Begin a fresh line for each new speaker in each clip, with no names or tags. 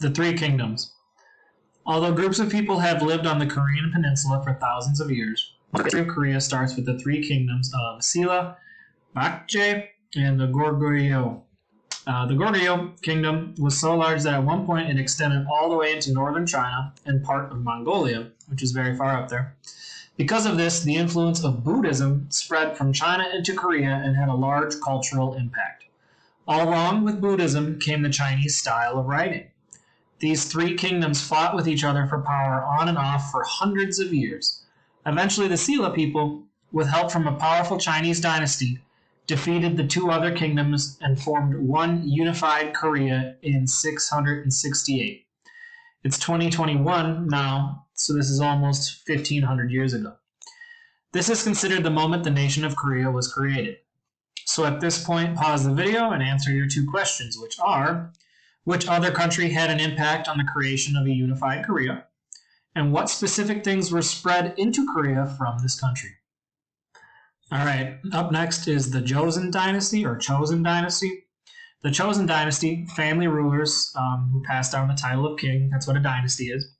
The Three Kingdoms. Although groups of people have lived on the Korean peninsula for thousands of years, the history of Korea starts with the three kingdoms of Silla, Bakje, and the Goryeo. The Goryeo kingdom was so large that at one point it extended all the way into northern China and part of Mongolia, which is very far up there. Because of this, the influence of Buddhism spread from China into Korea and had a large cultural impact. All along with Buddhism came the Chinese style of writing. These three kingdoms fought with each other for power on and off for hundreds of years. Eventually, the Silla people, with help from a powerful Chinese dynasty, defeated the two other kingdoms and formed one unified Korea in 668. It's 2021 now, so this is almost 1,500 years ago. This is considered the moment the nation of Korea was created. So at this point, pause the video and answer your two questions, which are, which other country had an impact on the creation of a unified Korea? And what specific things were spread into Korea from this country? All right, up next is the Joseon Dynasty or Chosen Dynasty. The Chosen Dynasty, family rulers who passed down the title of king, that's what a dynasty is,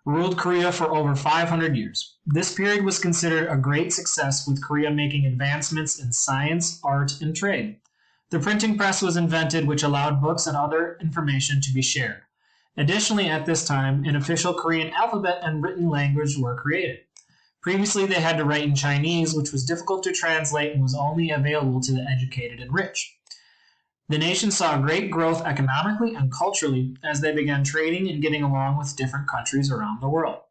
ruled Korea for over 500 years. This period was considered a great success, with Korea making advancements in science, art, and trade. The printing press was invented, which allowed books and other information to be shared. Additionally, at this time, an official Korean alphabet and written language were created. Previously, they had to write in Chinese, which was difficult to translate and was only available to the educated and rich. The nation saw great growth economically and culturally as they began trading and getting along with different countries around the world.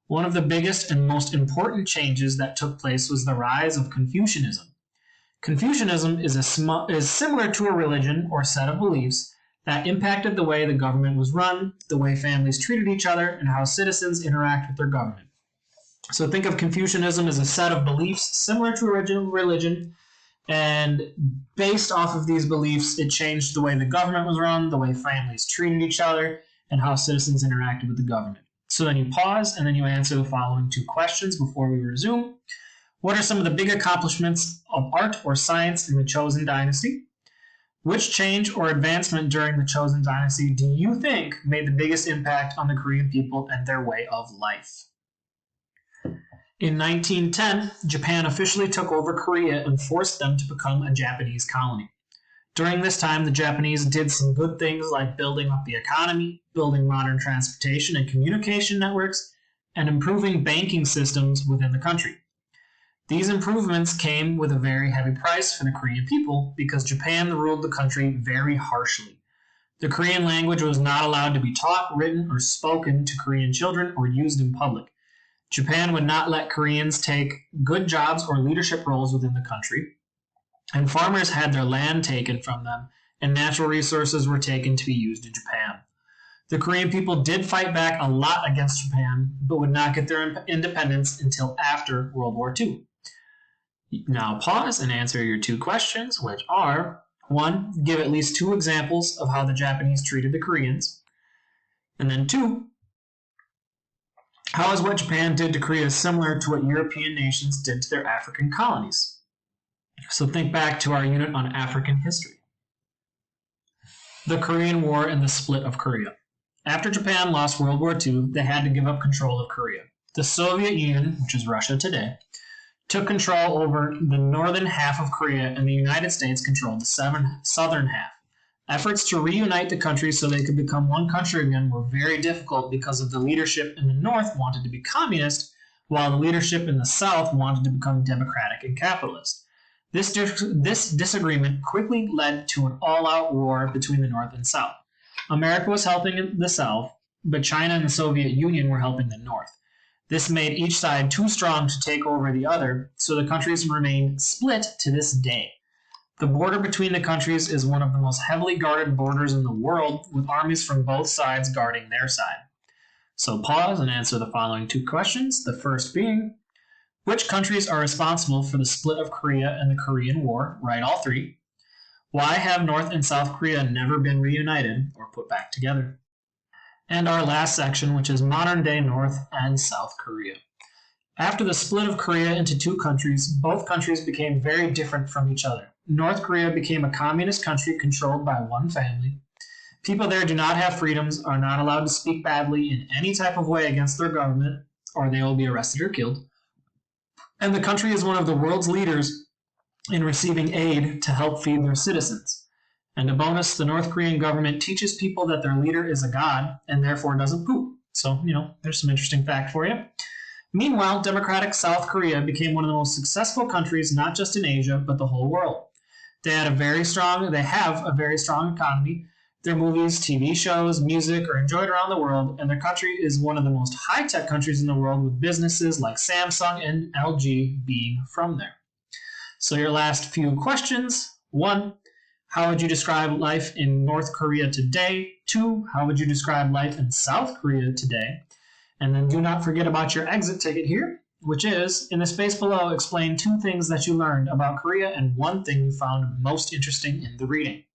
One of the biggest and most important changes that took place was the rise of Confucianism. Confucianism is similar to a religion or set of beliefs that impacted the way the government was run, the way families treated each other, and how citizens interact with their government. So think of Confucianism as a set of beliefs similar to a religion, and based off of these beliefs, it changed the way the government was run, the way families treated each other, and how citizens interacted with the government. So then you pause, and then you answer the following two questions before we resume. What are some of the big accomplishments of art or science in the Chosen Dynasty? Which change or advancement during the Chosen Dynasty do you think made the biggest impact on the Korean people and their way of life? In 1910, Japan officially took over Korea and forced them to become a Japanese colony. During this time, the Japanese did some good things like building up the economy, building modern transportation and communication networks, and improving banking systems within the country. These improvements came with a very heavy price for the Korean people because Japan ruled the country very harshly. The Korean language was not allowed to be taught, written, or spoken to Korean children or used in public. Japan would not let Koreans take good jobs or leadership roles within the country, and farmers had their land taken from them, and natural resources were taken to be used in Japan. The Korean people did fight back a lot against Japan, but would not get their independence until after World War II. Now pause and answer your two questions, which are, 1, give at least 2 examples of how the Japanese treated the Koreans, and then 2, how is what Japan did to Korea similar to what European nations did to their African colonies? So think back to our unit on African history. The Korean War and the split of Korea. After Japan lost World War II, they had to give up control of Korea. The Soviet Union, which is Russia today, took control over the northern half of Korea, and the United States controlled the southern half. Efforts to reunite the countries so they could become one country again were very difficult because of the leadership in the north wanted to be communist, while the leadership in the south wanted to become democratic and capitalist. This disagreement quickly led to an all-out war between the north and south. America was helping the south, but China and the Soviet Union were helping the north. This made each side too strong to take over the other, so the countries remain split to this day. The border between the countries is one of the most heavily guarded borders in the world, with armies from both sides guarding their side. So pause and answer the following 2 questions. The first being, which countries are responsible for the split of Korea and the Korean War? Write all 3. Why have North and South Korea never been reunited or put back together? And our last section, which is modern-day North and South Korea. After the split of Korea into 2 countries, both countries became very different from each other. North Korea became a communist country controlled by one family. People there do not have freedoms, are not allowed to speak badly in any type of way against their government, or they will be arrested or killed. And the country is one of the world's leaders in receiving aid to help feed their citizens. And a bonus, the North Korean government teaches people that their leader is a god and therefore doesn't poop. So, there's some interesting fact for you. Meanwhile, democratic South Korea became one of the most successful countries, not just in Asia, but the whole world. They have a very strong economy. Their movies, TV shows, music are enjoyed around the world, and their country is one of the most high-tech countries in the world, with businesses like Samsung and LG being from there. So your last few questions. 1, how would you describe life in North Korea today? 2, how would you describe life in South Korea today? And then do not forget about your exit ticket here, which is, in the space below, explain 2 things that you learned about Korea and 1 thing you found most interesting in the reading.